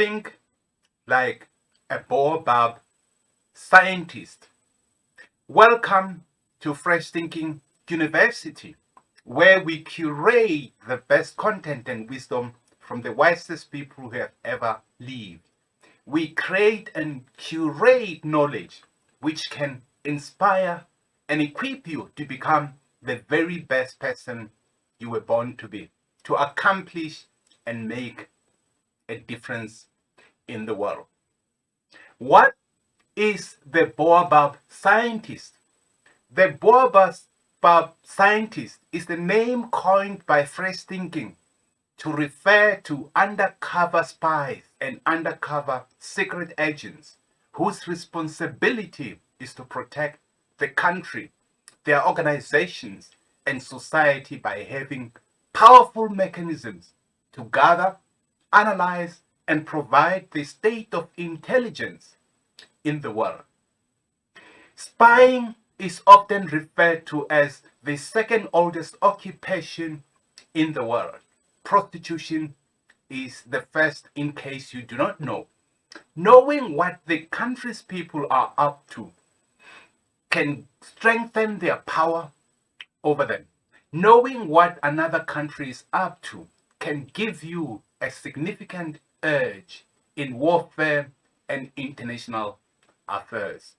think like a baobab scientist. Welcome to Fresh Thinking University, where we curate the best content and wisdom from the wisest people who have ever lived. We create and curate knowledge which can inspire and equip you to become the very best person you were born to be, to accomplish and make a difference in the world. What is the baobab scientist? The baobab scientist is the name coined by Fresh Thinking to refer to undercover spies and undercover secret agents whose responsibility is to protect the country, their organizations, and society by having powerful mechanisms to gather, analyze, and provide the state of intelligence in the world. Spying is often referred to as the second oldest occupation in the world. Prostitution is the first, in case you do not know. Knowing what the country's people are up to can strengthen their power over them. Knowing what another country is up to can give you a significant edge in warfare and international affairs.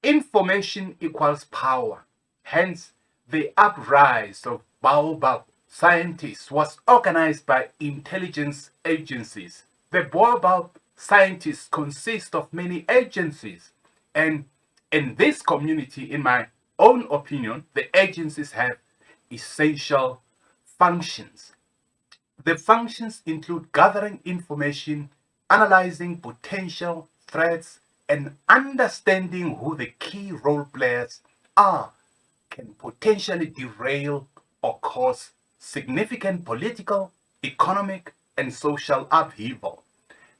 Information equals power. Hence, the uprise of baobab scientists was organized by intelligence agencies. The baobab scientists consist of many agencies, and in this community, in my own opinion, the agencies have essential functions. The functions include gathering information, analyzing potential threats, and understanding who the key role players are can potentially derail or cause significant political, economic, and social upheaval.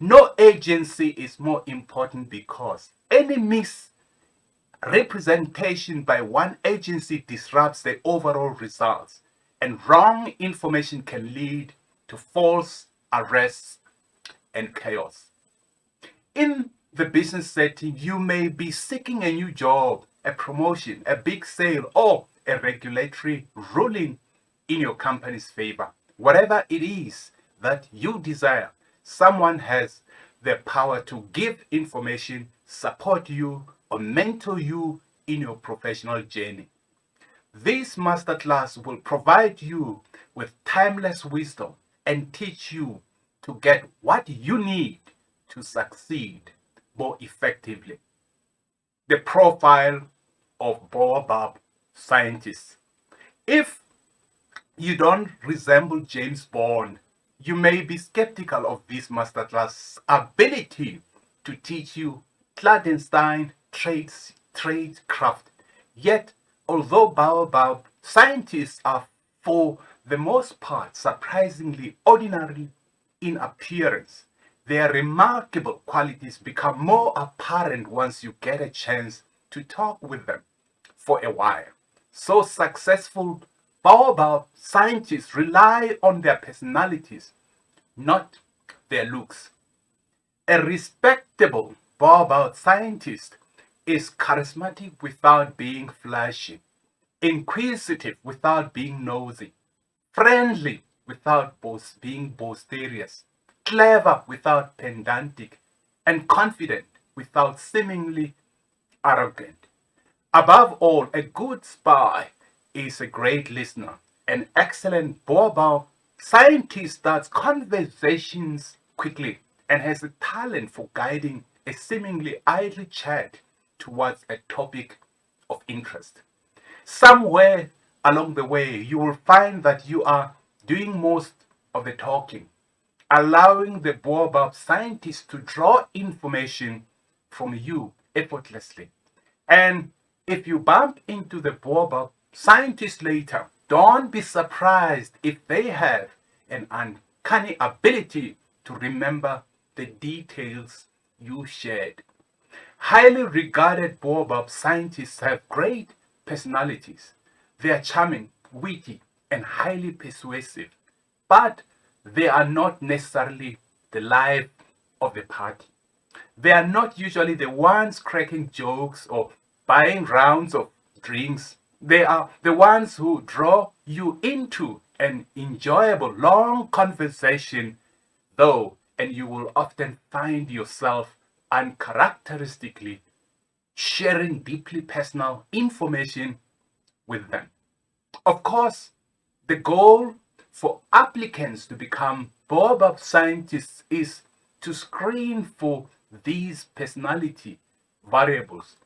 No agency is more important because any misrepresentation by one agency disrupts the overall results, and wrong information can lead to false arrests and chaos. In the business setting, you may be seeking a new job, a promotion, a big sale, or a regulatory ruling in your company's favor. Whatever it is that you desire, someone has the power to give information, support you, or mentor you in your professional journey. This masterclass will provide you with timeless wisdom and teach you to get what you need to succeed more effectively. The profile of baobab scientists. If you don't resemble James Bond, you may be skeptical of this masterclass ability to teach you clandestine tradecraft. Yet, although baobab scientists are for the most part surprisingly ordinary in appearance, their remarkable qualities become more apparent once you get a chance to talk with them for a while. So successful baobab scientists rely on their personalities, not their looks. A respectable baobab scientist is charismatic without being flashy, inquisitive without being nosy, friendly without being boisterous, clever without pedantic, and confident without seemingly arrogant. Above all, a good spy is a great listener. An excellent baobab scientist starts conversations quickly and has a talent for guiding a seemingly idle chat towards a topic of interest. Somewhere along the way, you will find that you are doing most of the talking, allowing the baobab scientist to draw information from you effortlessly. And if you bump into the baobab scientist later, don't be surprised if they have an uncanny ability to remember the details you shared. Highly regarded baobab scientists have great personalities. They are charming, witty, and highly persuasive, but they are not necessarily the life of the party. They are not usually the ones cracking jokes or buying rounds of drinks. They are the ones who draw you into an enjoyable long conversation, though, and you will often find yourself uncharacteristically sharing deeply personal information with them. Of course, the goal for applicants to become Baobab scientists is to screen for these personality variables.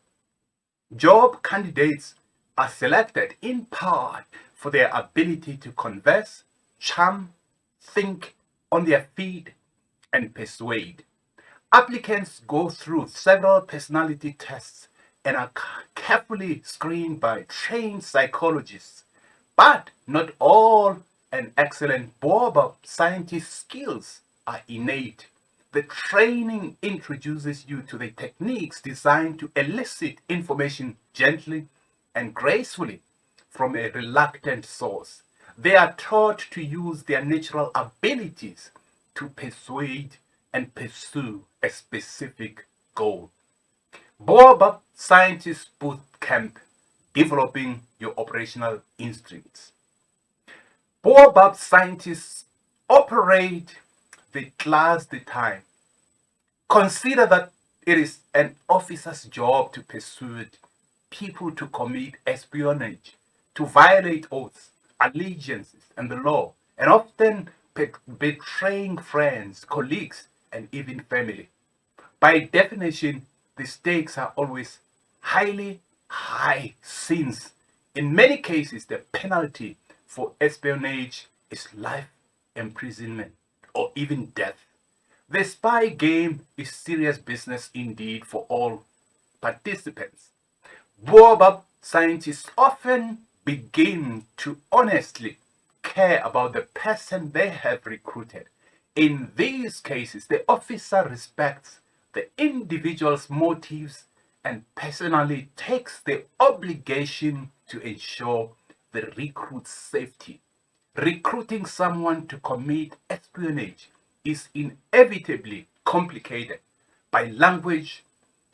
Job candidates are selected in part for their ability to converse, charm, think on their feet, and persuade. Applicants go through several personality tests and are carefully screened by trained psychologists. But not all an excellent Baobab scientist skills are innate. The training introduces you to the techniques designed to elicit information gently and gracefully from a reluctant source. They are taught to use their natural abilities to persuade and pursue a specific goal. Baobab Scientist Boot Camp, developing your operational instincts. Baobab scientists operate the class the time. Consider that it is an officer's job to persuade people to commit espionage, to violate oaths, allegiances, and the law, and often betraying friends, colleagues, and even family. By definition, the stakes are always highly high, since in many cases the penalty for espionage is life imprisonment or even death. The spy game is serious business indeed for all participants. Baobab scientists often begin to honestly care about the person they have recruited. In these cases, the officer respects the individual's motives and personally takes the obligation to ensure the recruit's safety. Recruiting someone to commit espionage is inevitably complicated by language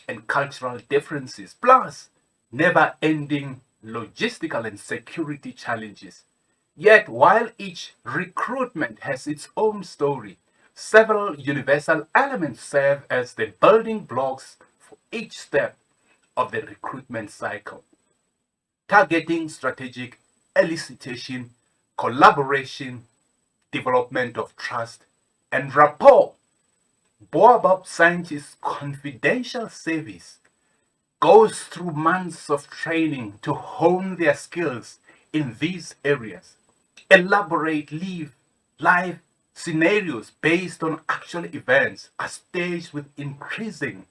and cultural differences, plus never ending logistical and security challenges. Yet, while each recruitment has its own story, several universal elements serve as the building blocks for each step of the recruitment cycle. Targeting, strategic elicitation, collaboration, development of trust, and rapport. Baobab scientists' confidential service goes through months of training to hone their skills in these areas. Elaborate live scenarios based on actual events are staged with increasing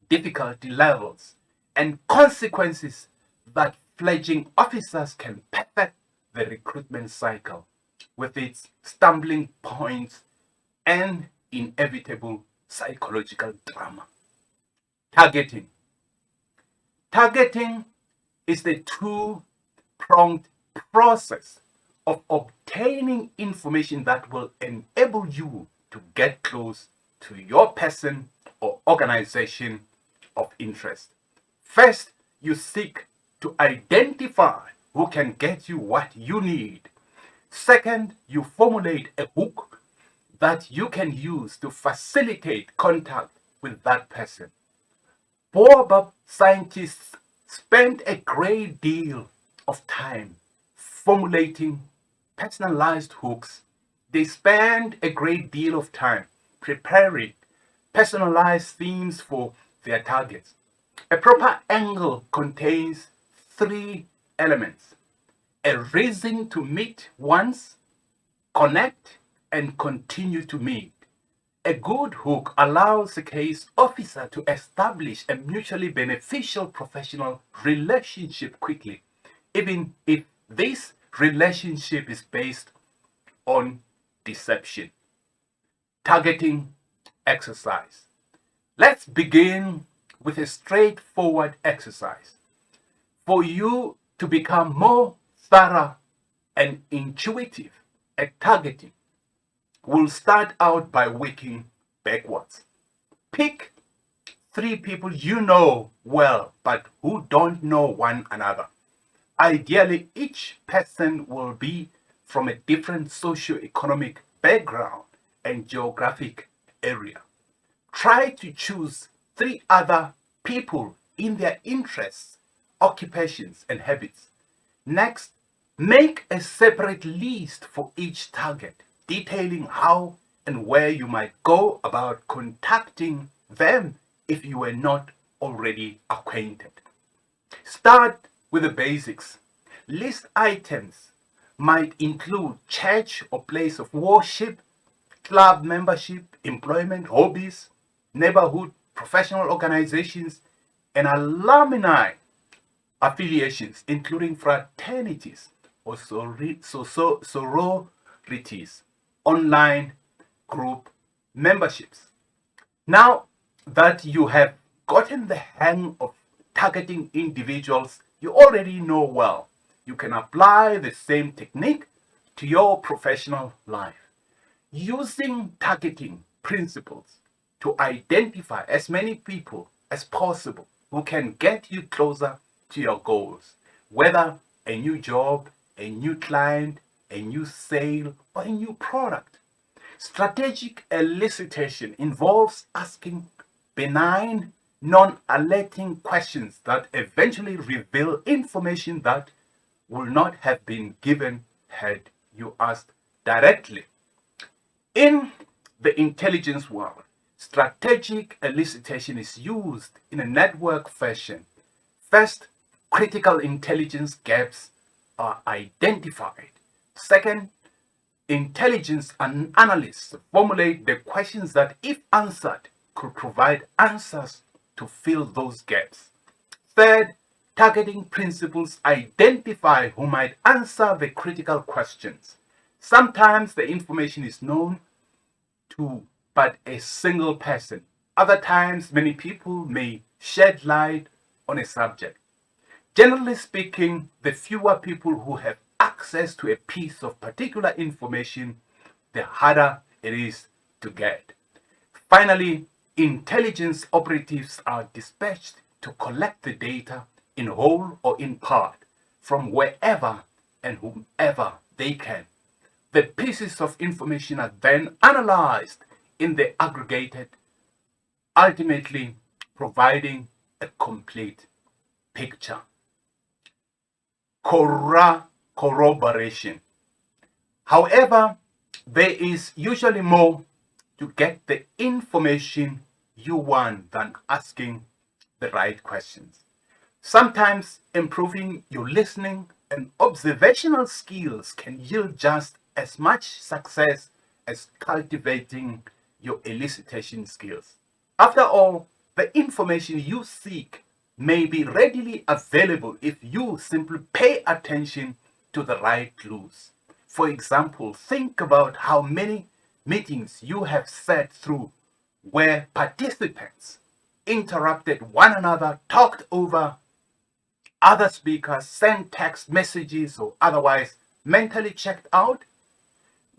difficulty levels and consequences that fledgling officers can perfect the recruitment cycle with its stumbling points and inevitable psychological drama. Targeting. Targeting is the two-pronged process of obtaining information that will enable you to get close to your person or organization of interest. First, you seek to identify who can get you what you need. Second, you formulate a hook that you can use to facilitate contact with that person. Baobab scientists spend a great deal of time formulating personalized hooks. They spend a great deal of time preparing personalized themes for their targets. A proper angle contains three elements: a reason to meet once, connect, and continue to meet. A good hook allows a case officer to establish a mutually beneficial professional relationship quickly, even if this relationship is based on deception. Targeting exercise. Let's begin with a straightforward exercise. For you to become more thorough and intuitive at targeting, we'll start out by working backwards. Pick three people you know well but who don't know one another. Ideally, each person will be from a different socio-economic background and geographic area. Try to choose three other people in their interests, occupations, and habits. Next, make a separate list for each target, detailing how and where you might go about contacting them if you were not already acquainted. Start with the basics. List items might include church or place of worship, club membership, employment, hobbies, neighborhood, professional organizations, and alumni affiliations, including fraternities or sororities, online group memberships. Now that you have gotten the hang of targeting individuals you already know well, you can apply the same technique to your professional life, using targeting principles to identify as many people as possible who can get you closer to your goals, whether a new job, a new client, a new sale, or a new product. Strategic elicitation involves asking benign, non-alerting questions that eventually reveal information that would not have been given had you asked directly. In the intelligence world, strategic elicitation is used in a network fashion. First, critical intelligence gaps are identified. Second, intelligence analysts formulate the questions that, if answered, could provide answers to fill those gaps. Third, targeting principles identify who might answer the critical questions. Sometimes the information is known to but a single person. Other times, many people may shed light on a subject. Generally speaking, the fewer people who have access to a piece of particular information, the harder it is to get. Finally, intelligence operatives are dispatched to collect the data in whole or in part from wherever and whomever they can. The pieces of information are then analyzed in the aggregated, ultimately providing a complete picture. Corroboration. However, there is usually more to get the information you want than asking the right questions. Sometimes improving your listening and observational skills can yield just as much success as cultivating your elicitation skills. After all, the information you seek may be readily available if you simply pay attention to the right clues. For example, think about how many meetings you have sat through where participants interrupted one another, talked over other speakers, sent text messages, or otherwise mentally checked out.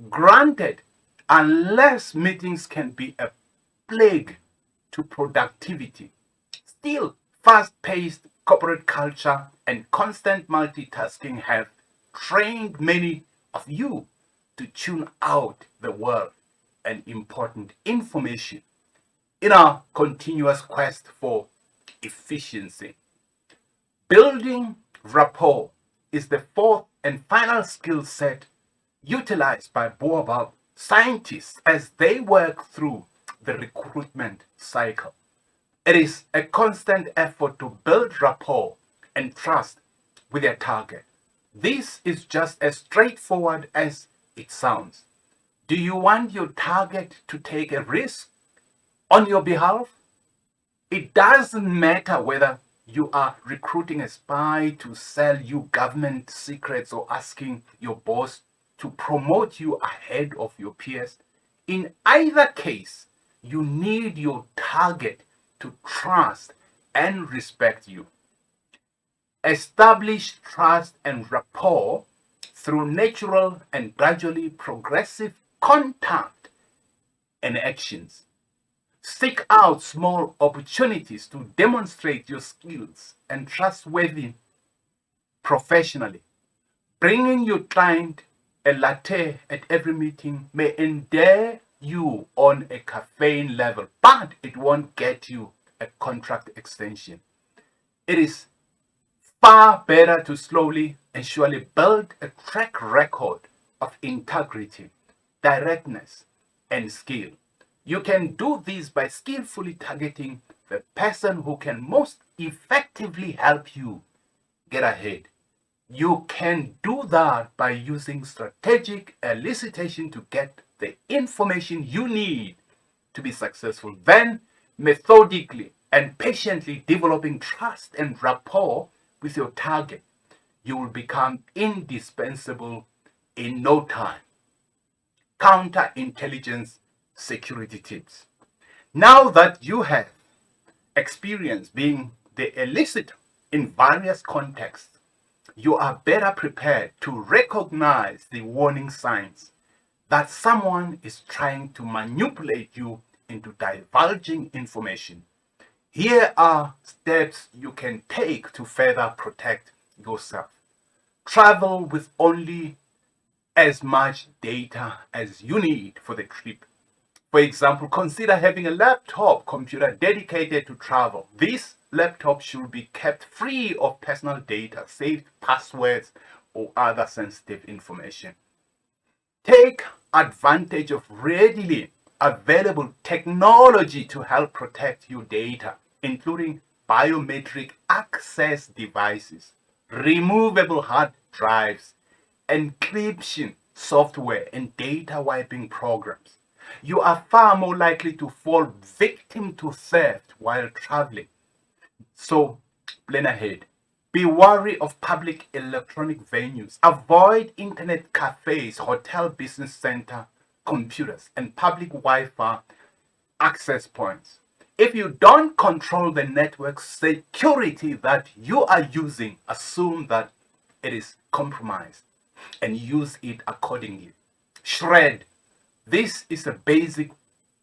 Granted, unless meetings can be a plague to productivity, still fast-paced corporate culture and constant multitasking have trained many of you to tune out the world and important information in our continuous quest for efficiency. Building rapport is the fourth and final skill set utilized by Baobab scientists as they work through the recruitment cycle. It is a constant effort to build rapport and trust with their target. This is just as straightforward as it sounds. Do you want your target to take a risk on your behalf? It doesn't matter whether you are recruiting a spy to sell you government secrets or asking your boss to promote you ahead of your peers. In either case, you need your target to trust and respect you. Establish trust and rapport through natural and gradually progressive contact and actions. Seek out small opportunities to demonstrate your skills and trustworthy professionally. Bringing your client a latte at every meeting may endear you on a caffeine level, but it won't get you a contract extension. It is far better to slowly and surely build a track record of integrity, directness, and skill. You can do this by skillfully targeting the person who can most effectively help you get ahead. You can do that by using strategic elicitation to get the information you need to be successful. Then, methodically and patiently developing trust and rapport with your target, you will become indispensable in no time. Counterintelligence security tips. Now that you have experience being the elicitor in various contexts, you are better prepared to recognize the warning signs that someone is trying to manipulate you into divulging information. Here are steps you can take to further protect yourself. Travel with only as much data as you need for the trip. For example, consider having a laptop computer dedicated to travel. This laptop should be kept free of personal data, saved passwords, or other sensitive information. Take advantage of readily available technology to help protect your data, including biometric access devices, removable hard drives, encryption software, and data wiping programs. You are far more likely to fall victim to theft while traveling. So plan ahead. Be wary of public electronic venues. Avoid internet cafes, hotel business center computers, and public Wi-Fi access points. If you don't control the network security that you are using, assume that it is compromised and use it accordingly. Shred. This is a basic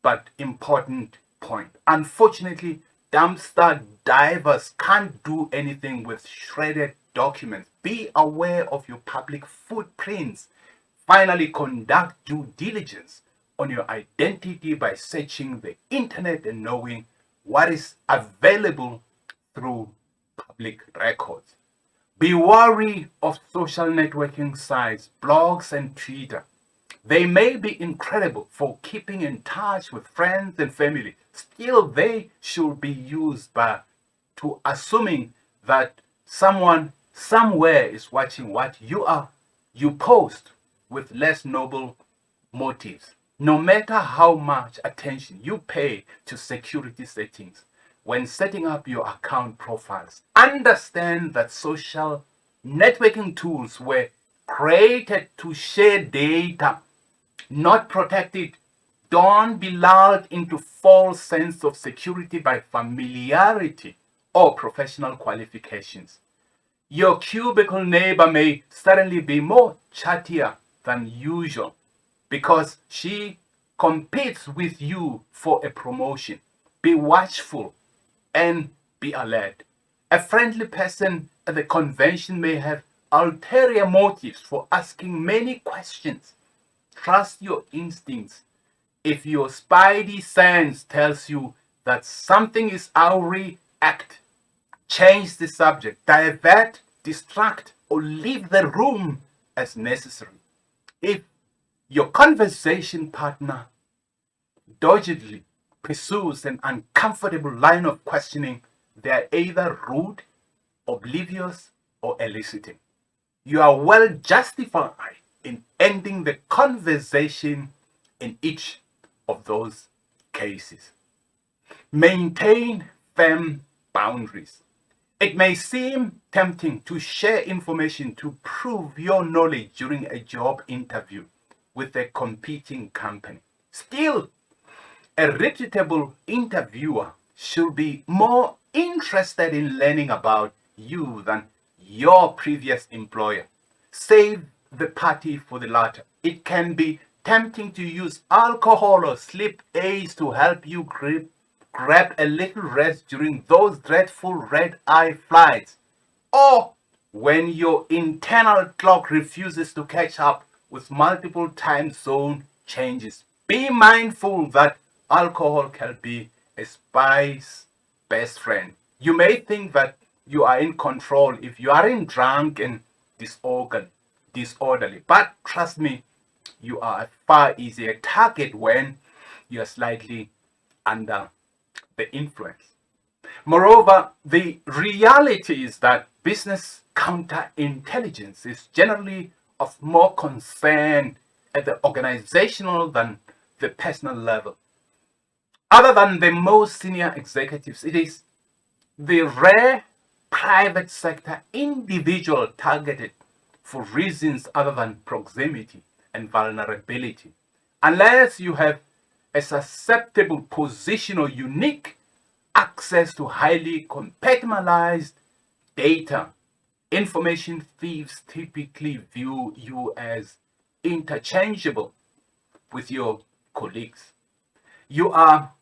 but important point. Unfortunately, dumpster divers can't do anything with shredded documents. Be aware of your public footprints. Finally, conduct due diligence on your identity by searching the internet and knowing what is available through public records. Be wary of social networking sites, blogs, and Twitter. They may be incredible for keeping in touch with friends and family. Still, they should be used to assuming that someone somewhere is watching what you post with less noble motives. No matter how much attention you pay to security settings when setting up your account profiles, understand that social networking tools were created to share data, not protect it. Don't be lulled into false sense of security by familiarity or professional qualifications. Your cubicle neighbor may suddenly be more chattier than usual because she competes with you for a promotion. Be watchful and be alert. A friendly person at the convention may have ulterior motives for asking many questions. Trust your instincts. If your spidey sense tells you that something is awry, act. Change the subject, divert, distract, or leave the room as necessary. If your conversation partner doggedly pursues an uncomfortable line of questioning, they are either rude, oblivious, or eliciting. You are well justified in ending the conversation in each of those cases. Maintain firm boundaries. It may seem tempting to share information to prove your knowledge during a job interview with a competing company. Still, a reputable interviewer should be more interested in learning about you than your previous employer. Save the party for the latter. It can be tempting to use alcohol or sleep aids to help you grab a little rest during those dreadful red-eye flights, or when your internal clock refuses to catch up with multiple time zone changes. Be mindful that alcohol can be a spy's best friend. You may think that you are in control if you aren't drunk and disorderly, but trust me, you are a far easier target when you are slightly under the influence. Moreover, the reality is that business counterintelligence is generally of more concern at the organizational than the personal level. Other than the most senior executives, it is the rare private sector individual targeted for reasons other than proximity and vulnerability. Unless you have a susceptible position or unique access to highly compartmentalized data, information thieves typically view you as interchangeable with your colleagues. You are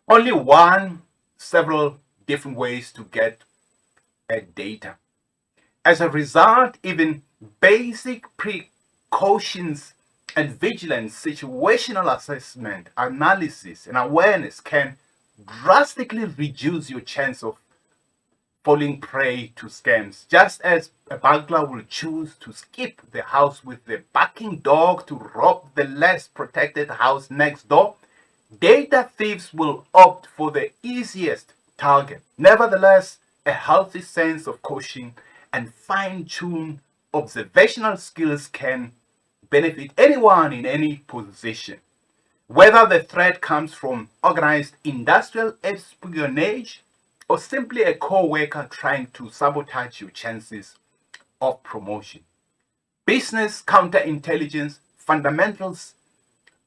only one several different ways to get at data. As a result, even basic precautions and vigilance, situational assessment, analysis, and awareness can drastically reduce your chance of falling prey to scams. Just as a burglar will choose to skip the house with the barking dog to rob the less protected house next door, data thieves will opt for the easiest target. Nevertheless, a healthy sense of caution and fine-tuned observational skills can benefit anyone in any position. Whether the threat comes from organized industrial espionage or simply a co-worker trying to sabotage your chances of promotion. Business counterintelligence fundamentals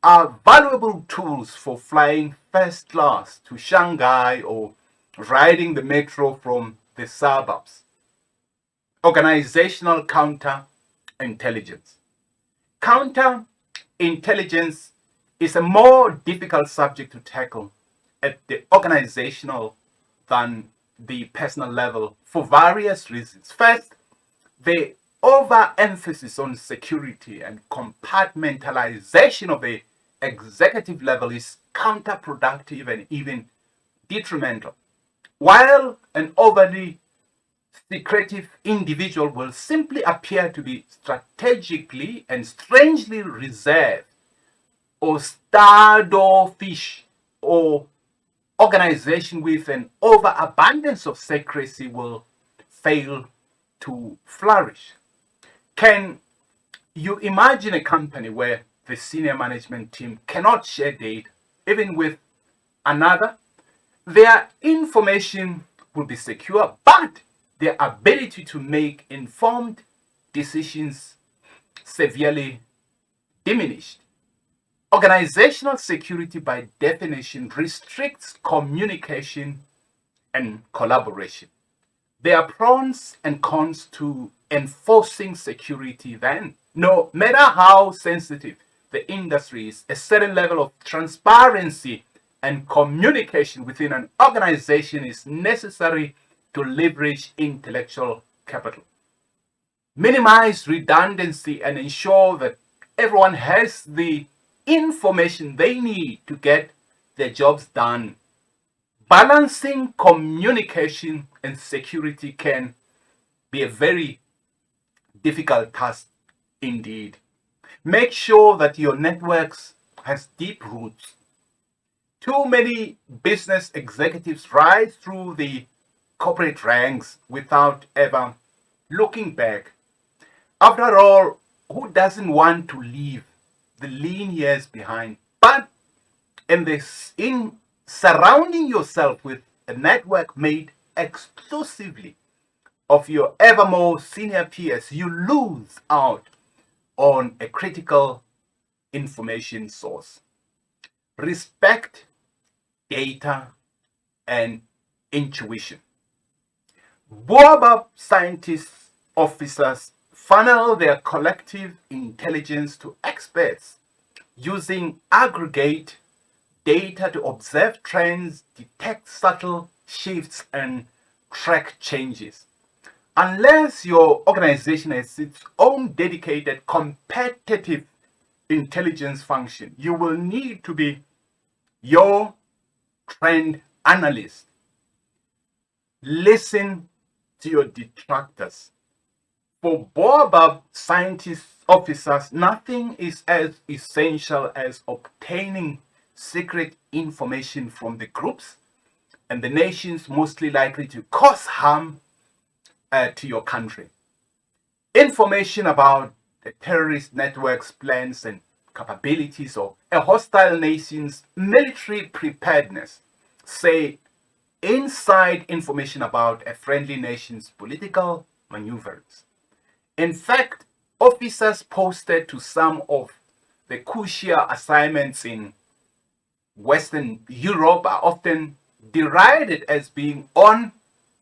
are valuable tools for flying first class to Shanghai or riding the metro from the suburbs. Organizational counterintelligence. Counterintelligence is a more difficult subject to tackle at the organizational than the personal level for various reasons. First, the overemphasis on security and compartmentalization of the executive level is counterproductive and even detrimental. While an overly secretive individual will simply appear to be strategically and strangely reserved or standoffish, or organization with an overabundance of secrecy will fail to flourish. Can you imagine a company where the senior management team cannot share data even with another? Their information will be secure, but their ability to make informed decisions severely diminished. Organizational security, by definition, restricts communication and collaboration. There are pros and cons to enforcing security then. No matter how sensitive the industry is, a certain level of transparency and communication within an organization is necessary to leverage intellectual capital, minimize redundancy, and ensure that everyone has the information they need to get their jobs done. Balancing communication and security can be a very difficult task indeed. Make sure that your networks has deep roots. Too many business executives rise through the corporate ranks without ever looking back. After all, who doesn't want to leave the lean years behind? But in surrounding yourself with a network made exclusively of your ever more senior peers, you lose out on a critical information source. Respect data and intuition. Boabab scientists, officers funnel their collective intelligence to experts using aggregate data to observe trends, detect subtle shifts, and track changes. Unless your organization has its own dedicated competitive intelligence function, you will need to be your trend analyst. Listen to your detractors. For Baobab scientists officers, nothing is as essential as obtaining secret information from the groups and the nations mostly likely to cause harm to your country. Information about the terrorist networks, plans, and capabilities of a hostile nation's military preparedness. Say, inside information about a friendly nation's political maneuvers. In fact, officers posted to some of the crucial assignments in Western Europe are often derided as being on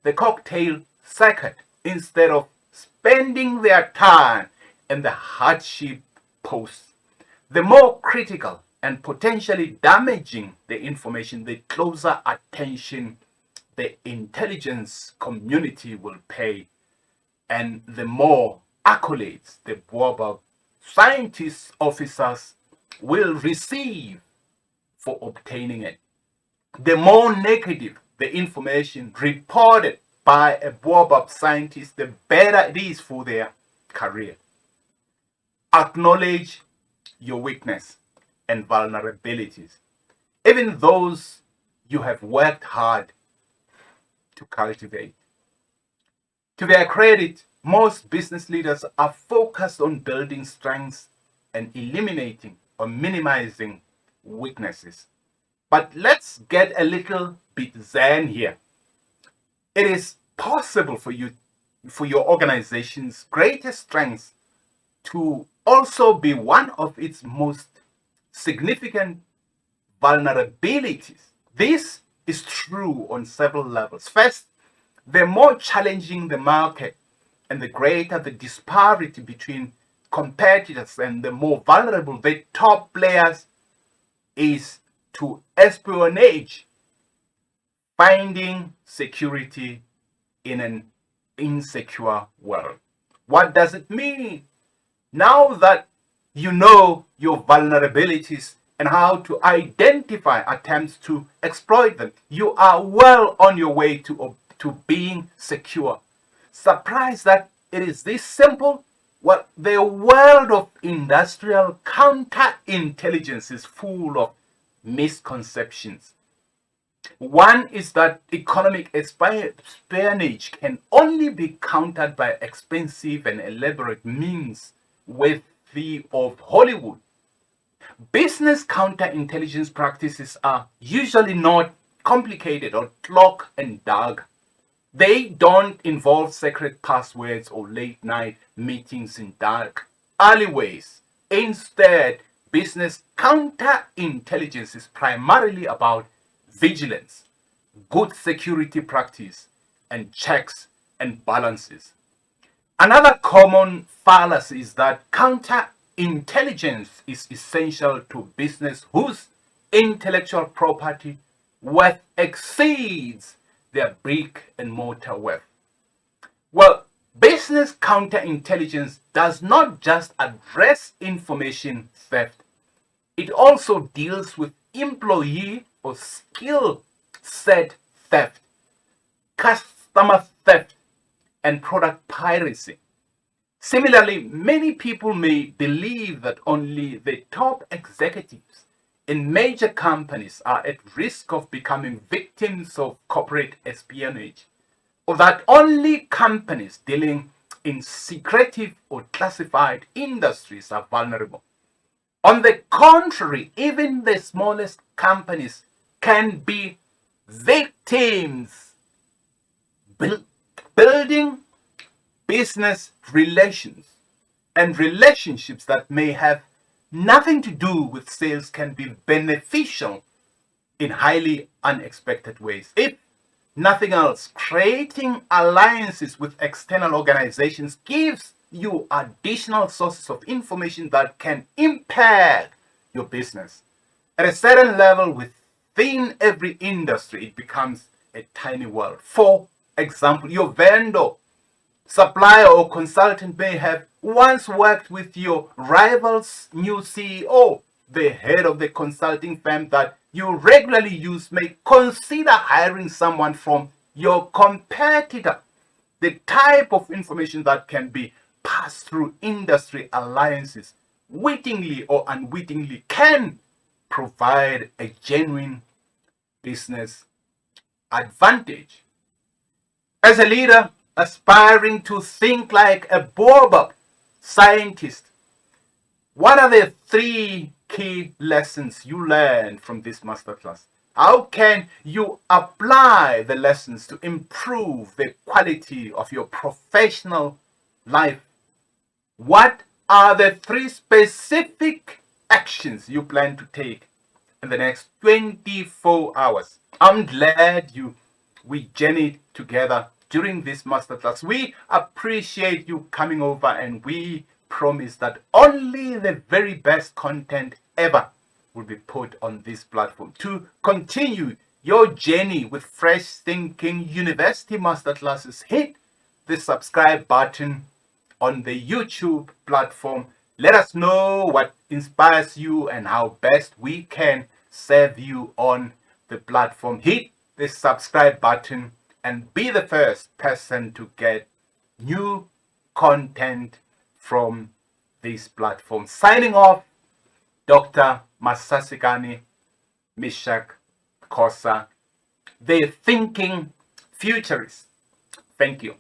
the cocktail circuit instead of spending their time in the hardship posts. The more critical and potentially damaging the information, the closer attention the intelligence community will pay, and the more accolades the Baobab scientists officers will receive for obtaining it. The more negative the information reported by a Baobab scientist, the better it is for their career. Acknowledge your weakness and vulnerabilities, even those you have worked hard to cultivate. To their credit, most business leaders are focused on building strengths and eliminating or minimizing weaknesses. But let's get a little bit zen here. It is possible for your organization's greatest strengths to also be one of its most significant vulnerabilities. This is true on several levels. First, the more challenging the market and the greater the disparity between competitors and the more vulnerable the top players is to espionage, finding security in an insecure world. What does it mean? Now that you know your vulnerabilities and how to identify attempts to exploit them, you are well on your way to being secure. Surprised that it is this simple? Well, the world of industrial counterintelligence is full of misconceptions. One is that economic espionage can only be countered by expensive and elaborate means worthy of Hollywood. Business counterintelligence practices are usually not complicated or cloak and dagger. They don't involve secret passwords or late night meetings in dark alleyways. Instead, business counterintelligence is primarily about vigilance, good security practice, and checks and balances. Another common fallacy is that counterintelligence is essential to business whose intellectual property worth exceeds their brick and mortar worth. Well, business counterintelligence does not just address information theft, it also deals with employee or skill set theft, customer theft, and product piracy. Similarly, many people may believe that only the top executives in major companies are at risk of becoming victims of corporate espionage, or that only companies dealing in secretive or classified industries are vulnerable. On the contrary, even the smallest companies can be victims. Building business relations and relationships that may have nothing to do with sales can be beneficial in highly unexpected ways. If nothing else, creating alliances with external organizations gives you additional sources of information that can impact your business. At a certain level, within every industry, it becomes a tiny world. For example, your vendor, supplier, or consultant may have once worked with your rival's new CEO. The head of the consulting firm that you regularly use may consider hiring someone from your competitor. The type of information that can be passed through industry alliances, wittingly or unwittingly, can provide a genuine business advantage. As a leader aspiring to think like a baobab scientist, what are the 3 key lessons you learned from this masterclass? How can you apply the lessons to improve the quality of your professional life? What are the 3 specific actions you plan to take in the next 24 hours? I'm glad we journeyed together during this masterclass. We appreciate you coming over, and we promise that only the very best content ever will be put on this platform. To continue your journey with Fresh Thinking University Masterclasses, hit the subscribe button on the YouTube platform. Let us know what inspires you and how best we can serve you on the platform. Hit the subscribe button and be the first person to get new content from this platform. Signing off, Dr. Masasikani Mishak Kosa, the Thinking Futurist. Thank you.